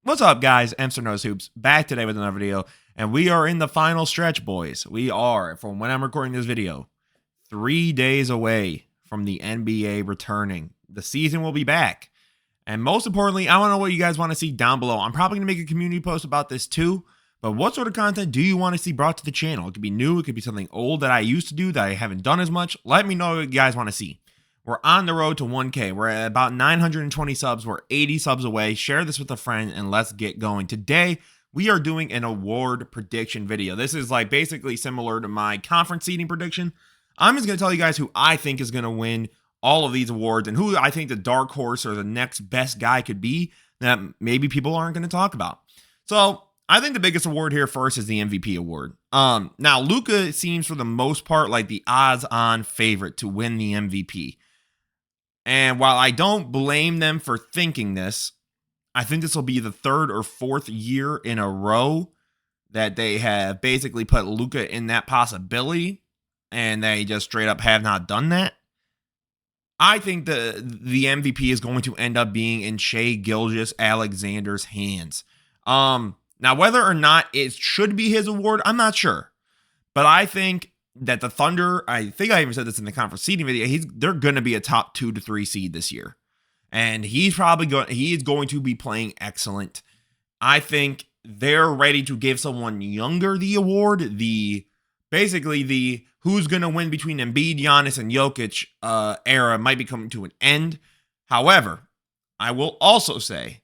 What's up, guys? Mr. Nose Hoops back today with another video, and we are in the final stretch, boys. We are, from when I'm recording this video, 3 days away from the NBA returning. The season will be back. And most importantly, I want to know what you guys want to see down below. I'm probably going to make a community post about this too, but what sort of content do you want to see brought to the channel? It could be new, it could be something old that I used to do that I haven't done as much. Let me know what you guys want to see. We're on the road to 1K. We're at about 920 subs. We're 80 subs away. Share this with a friend and let's get going. Today, we are doing an award prediction video. This is like basically similar to my conference seeding prediction. I'm just going to tell you guys who I think is going to win all of these awards and who I think the dark horse or the next best guy could be that maybe people aren't going to talk about. So I think the biggest award here first is the MVP award. Now, Luka seems for the most part like the odds-on favorite to win the MVP. And while I don't blame them for thinking this, I think this will be the third or fourth year in a row that they have basically put Luka in that possibility, and they just straight up have not done that. I think the MVP is going to end up being in Shai Gilgeous-Alexander's hands. Now, whether or not it should be his award, I'm not sure. But I think that the Thunder, I think I even said this in the conference seeding video, they're going to be a top 2 to 3 seed this year. And he is going to be playing excellent. I think they're ready to give someone younger the award, basically the who's going to win between Embiid, Giannis, and Jokic era might be coming to an end. However, I will also say,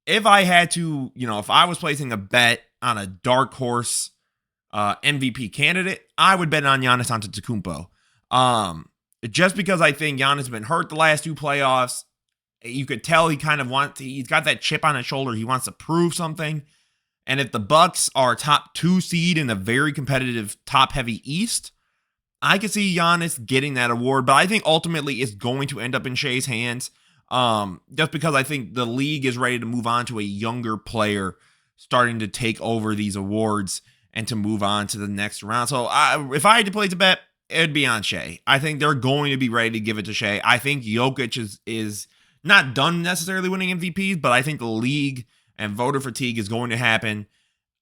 if I had to, if I was placing a bet on a dark horse MVP candidate, I would bet on Giannis Antetokounmpo. Just because I think Giannis has been hurt the last 2 playoffs. You could tell he's got that chip on his shoulder. He wants to prove something. And if the Bucks are top 2 seed in a very competitive top-heavy East, I could see Giannis getting that award. But I think ultimately it's going to end up in Shai's hands. Just because I think the league is ready to move on to a younger player starting to take over these awards and to move on to the next round. So if I had to place a bet, it'd be on Shai. I think they're going to be ready to give it to Shai. I think Jokic is not done necessarily winning MVPs, but I think the league and voter fatigue is going to happen.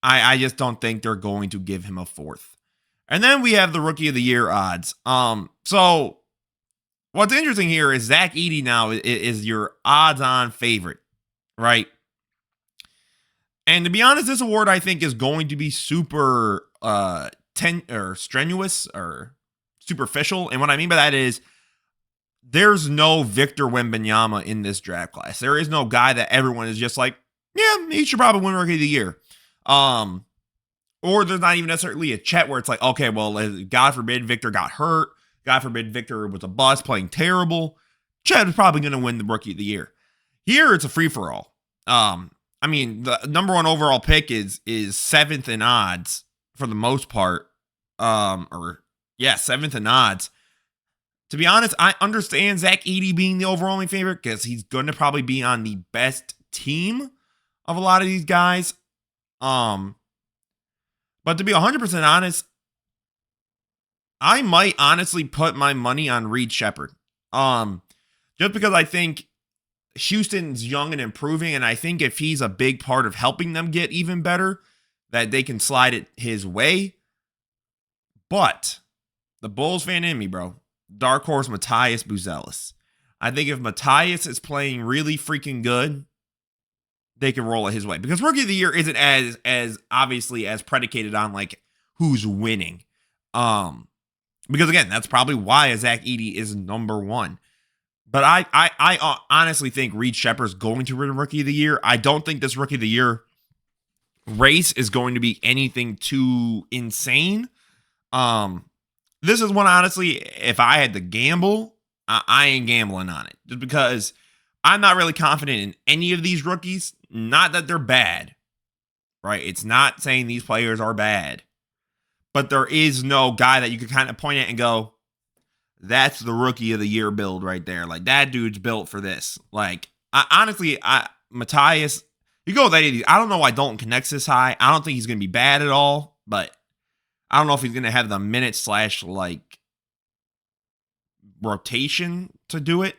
I just don't think they're going to give him a 4th. And then we have the Rookie of the Year odds. So what's interesting here is Zach Edey now is your odds-on favorite, right? And to be honest, this award I think is going to be super strenuous or superficial. And what I mean by that is there's no Victor Wembanyama in this draft class. There is no guy that everyone is just like, yeah, he should probably win Rookie of the Year. Or there's not even necessarily a Chet where it's like, okay, well, God forbid Victor got hurt. God forbid Victor was a bust playing terrible. Chet is probably going to win the Rookie of the Year. Here, it's a free-for-all. I mean, the number 1 overall pick is 7th in odds for the most part. 7th in odds. To be honest, I understand Zach Edey being the overall favorite because he's going to probably be on the best team of a lot of these guys. But to be 100% honest, I might honestly put my money on Reed Shepherd. Just because I think Houston's young and improving, and I think if he's a big part of helping them get even better, that they can slide it his way. But the Bulls fan in me, bro. Dark horse Matthias Buzelis. I think if Matthias is playing really freaking good, they can roll it his way. Because Rookie of the Year isn't as obviously as predicated on like who's winning. Because again, that's probably why Zach Edey is number 1. But I honestly think Reed Shepherd's going to win Rookie of the Year. I don't think this Rookie of the Year race is going to be anything too insane. This is one, honestly, if I had to gamble, I ain't gambling on it. Just because I'm not really confident in any of these rookies. Not that they're bad, right? It's not saying these players are bad. But there is no guy that you could kind of point at and go, that's the Rookie of the Year build right there. Like, that dude's built for this. Like, honestly, Matthias, you go with that. I don't know why Dalton connects this high. I don't think he's going to be bad at all. But I don't know if he's going to have the minute / like rotation to do it.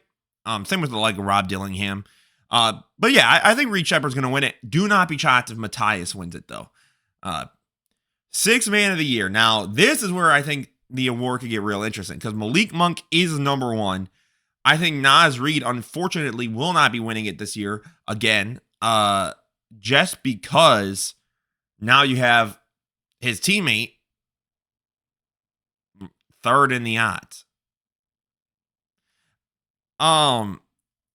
Same with like Rob Dillingham. But yeah, I think Reed Shepard's going to win it. Do not be shocked if Matthias wins it, though. Sixth man of the year. Now, this is where I think the award could get real interesting because Malik Monk is number one. I think Naz Reid, unfortunately, will not be winning it this year again, just because now you have his teammate third in the odds.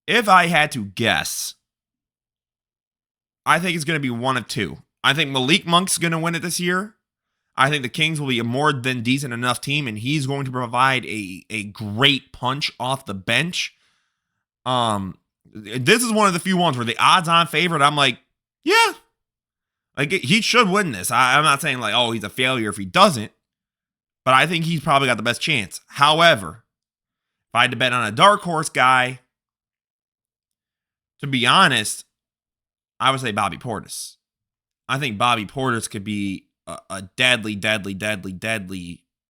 If I had to guess, I think it's going to be one of two. I think Malik Monk's going to win it this year. I think the Kings will be a more than decent enough team, and he's going to provide a great punch off the bench. This is one of the few ones where the odds-on favorite, I'm like, yeah, like he should win this. I'm not saying like, oh, he's a failure if he doesn't, but I think he's probably got the best chance. However, if I had to bet on a dark horse guy, to be honest, I would say Bobby Portis. I think Bobby Portis could be a deadly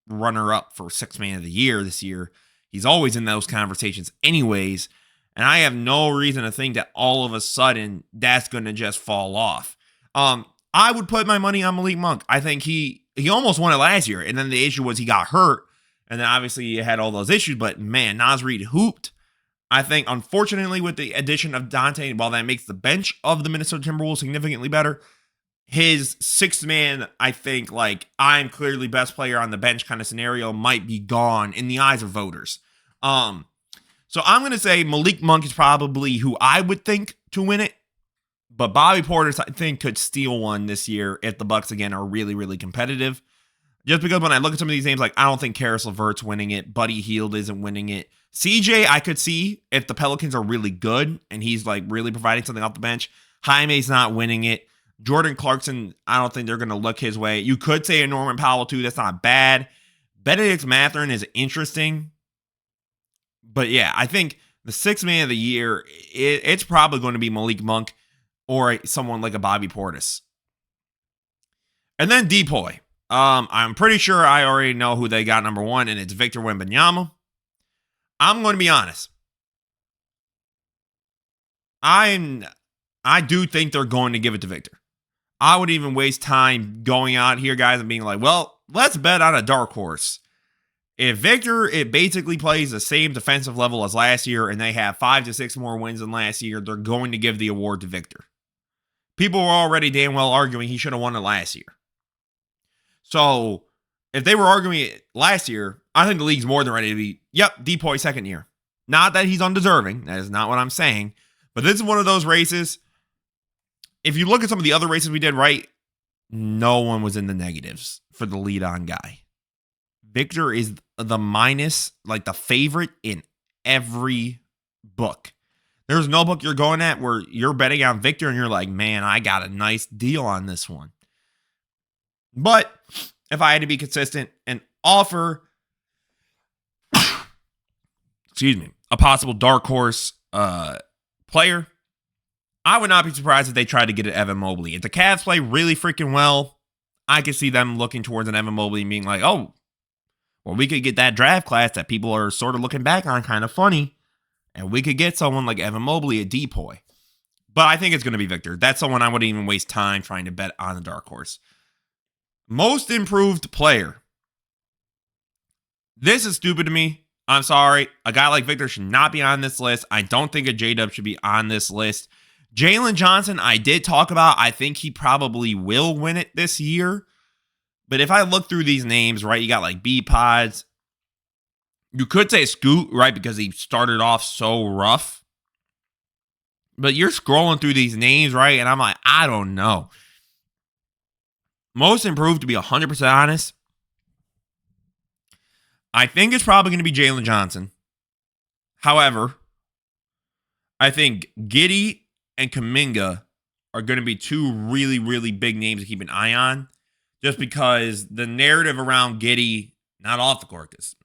runner-up for sixth man of the year this year. He's always in those conversations anyways, and I have no reason to think that all of a sudden that's going to just fall off. I would put my money on Malik Monk. I think he almost won it last year, and then the issue was he got hurt, and then obviously he had all those issues, but man, Naz Reid hooped. I think, unfortunately, with the addition of Dante, while that makes the bench of the Minnesota Timberwolves significantly better, his sixth man, I think, like, I'm clearly best player on the bench kind of scenario might be gone in the eyes of voters. So I'm going to say Malik Monk is probably who I would think to win it. But Bobby Portis, I think, could steal one this year if the Bucks, again, are really, really competitive. Just because when I look at some of these names, like, I don't think Karis LeVert's winning it. Buddy Hield isn't winning it. CJ, I could see if the Pelicans are really good and he's, like, really providing something off the bench. Jaime's not winning it. Jordan Clarkson, I don't think they're going to look his way. You could say a Norman Powell, too. That's not bad. Benedict Mathurin is interesting. But, yeah, I think the sixth man of the year, it's probably going to be Malik Monk or someone like a Bobby Portis. And then Depoy. I'm pretty sure I already know who they got number one, and it's Victor Wembanyama. I'm going to be honest. I do think they're going to give it to Victor. I would even waste time going out here, guys, and being like, well, let's bet on a dark horse. If Victor, it basically plays the same defensive level as last year, and they have 5 to 6 more wins than last year, they're going to give the award to Victor. People were already damn well arguing he should have won it last year. So, if they were arguing it last year, I think the league's more than ready to be, yep, Depoy second year. Not that he's undeserving. That is not what I'm saying. But this is one of those races. If you look at some of the other races we did, right, no one was in the negatives for the lead-on guy. Victor is the minus, like the favorite in every book. There's no book you're going at where you're betting on Victor and you're like, man, I got a nice deal on this one. But if I had to be consistent and offer, a possible dark horse player, I would not be surprised if they tried to get it Evan Mobley. If the Cavs play really freaking well, I could see them looking towards an Evan Mobley and being like, oh, well, we could get that draft class that people are sort of looking back on kind of funny, and we could get someone like Evan Mobley at Depoy. But I think it's going to be Victor. That's someone I wouldn't even waste time trying to bet on the dark horse. Most improved player. This is stupid to me. I'm sorry. A guy like Victor should not be on this list. I don't think a J-Dub should be on this list. Jalen Johnson, I did talk about. I think he probably will win it this year. But if I look through these names, right, you got like B-Pods. You could say Scoot, right, because he started off so rough. But you're scrolling through these names, right, and I'm like, I don't know. Most improved, to be 100% honest, I think it's probably going to be Jalen Johnson. However, I think Giddey and Kuminga are going to be two really, really big names to keep an eye on. Just because the narrative around Giddey, not off the court, because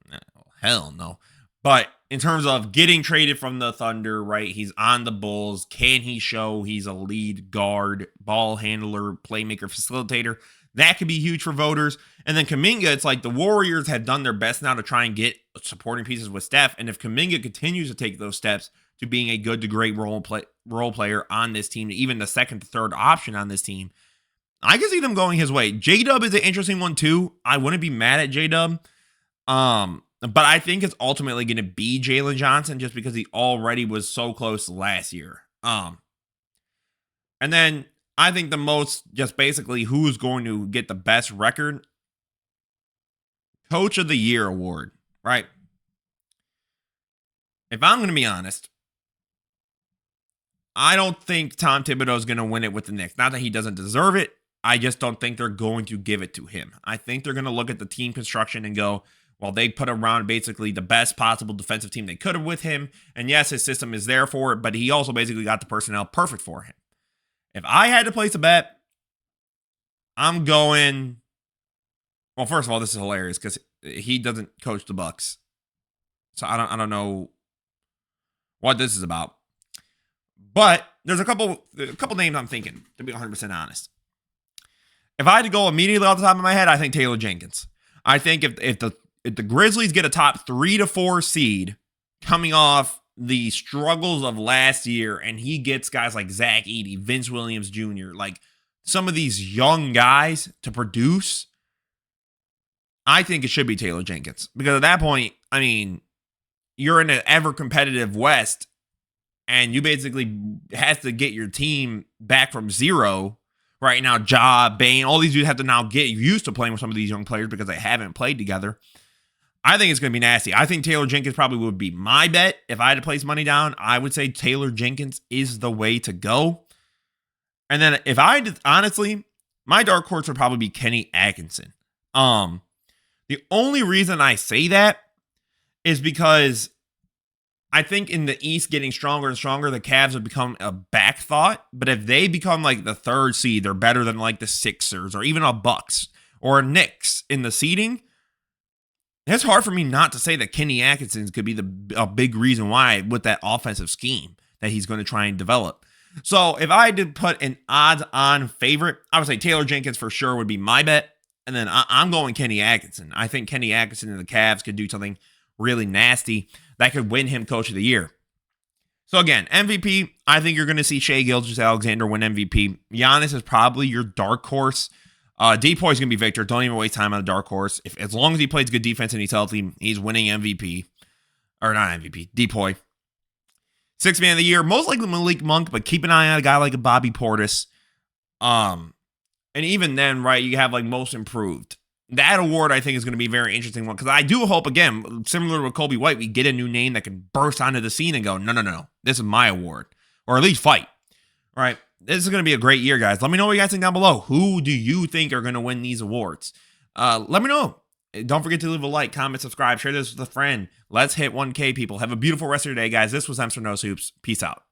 hell no. But in terms of getting traded from the Thunder, right? He's on the Bulls. Can he show he's a lead guard, ball handler, playmaker, facilitator? That could be huge for voters. And then Kuminga, it's like the Warriors have done their best now to try and get supporting pieces with Steph. And if Kuminga continues to take those steps, to being a good to great role player on this team, even the second to third option on this team. I can see them going his way. J-Dub is an interesting one too. I wouldn't be mad at J-Dub. But I think it's ultimately going to be Jalen Johnson just because he already was so close last year. And then I think the most, just basically who's going to get the best record, Coach of the Year award, right? If I'm going to be honest, I don't think Tom Thibodeau is going to win it with the Knicks. Not that he doesn't deserve it. I just don't think they're going to give it to him. I think they're going to look at the team construction and go, well, they put around basically the best possible defensive team they could have with him. And yes, his system is there for it, but he also basically got the personnel perfect for him. If I had to place a bet, I'm going... Well, first of all, this is hilarious because he doesn't coach the Bucks. So I don't know what this is about. But there's a couple names I'm thinking, to be 100% honest. If I had to go immediately off the top of my head, I think Taylor Jenkins. I think if the Grizzlies get a top 3 to 4 seed coming off the struggles of last year, and he gets guys like Zach Edey, Vince Williams Jr., like some of these young guys to produce, I think it should be Taylor Jenkins. Because at that point, I mean, you're in an ever-competitive West, and you basically have to get your team back from zero. Right now, Ja, Bane, all these dudes have to now get used to playing with some of these young players because they haven't played together. I think it's going to be nasty. I think Taylor Jenkins probably would be my bet. If I had to place money down, I would say Taylor Jenkins is the way to go. And then if I did, honestly, my dark horse would probably be Kenny Atkinson. The only reason I say that is because I think in the East getting stronger and stronger, the Cavs have become a back thought. But if they become like the 3rd seed, they're better than like the Sixers or even a Bucks or a Knicks in the seeding. It's hard for me not to say that Kenny Atkinson could be a big reason why with that offensive scheme that he's going to try and develop. So if I did put an odds-on favorite, I would say Taylor Jenkins for sure would be my bet. And then I'm going Kenny Atkinson. I think Kenny Atkinson and the Cavs could do something really nasty that could win him Coach of the Year. So again, MVP, I think you're going to see Shai Gilgeous-Alexander win MVP. Giannis is probably your dark horse. Depoy is going to be Victor. Don't even waste time on a dark horse. As long as he plays good defense and he's healthy, he's winning MVP. Or not MVP, Depoy. 6th man of the year, most likely Malik Monk, but keep an eye on a guy like a Bobby Portis. And even then, right, you have like most improved. That award, I think, is going to be a very interesting one because I do hope, again, similar to Kobe White, we get a new name that can burst onto the scene and go, no, this is my award. Or at least fight. All right, this is going to be a great year, guys. Let me know what you guys think down below. Who do you think are going to win these awards? Let me know. Don't forget to leave a like, comment, subscribe, share this with a friend. Let's hit 1K, people. Have a beautiful rest of your day, guys. This was Hoops. Peace out.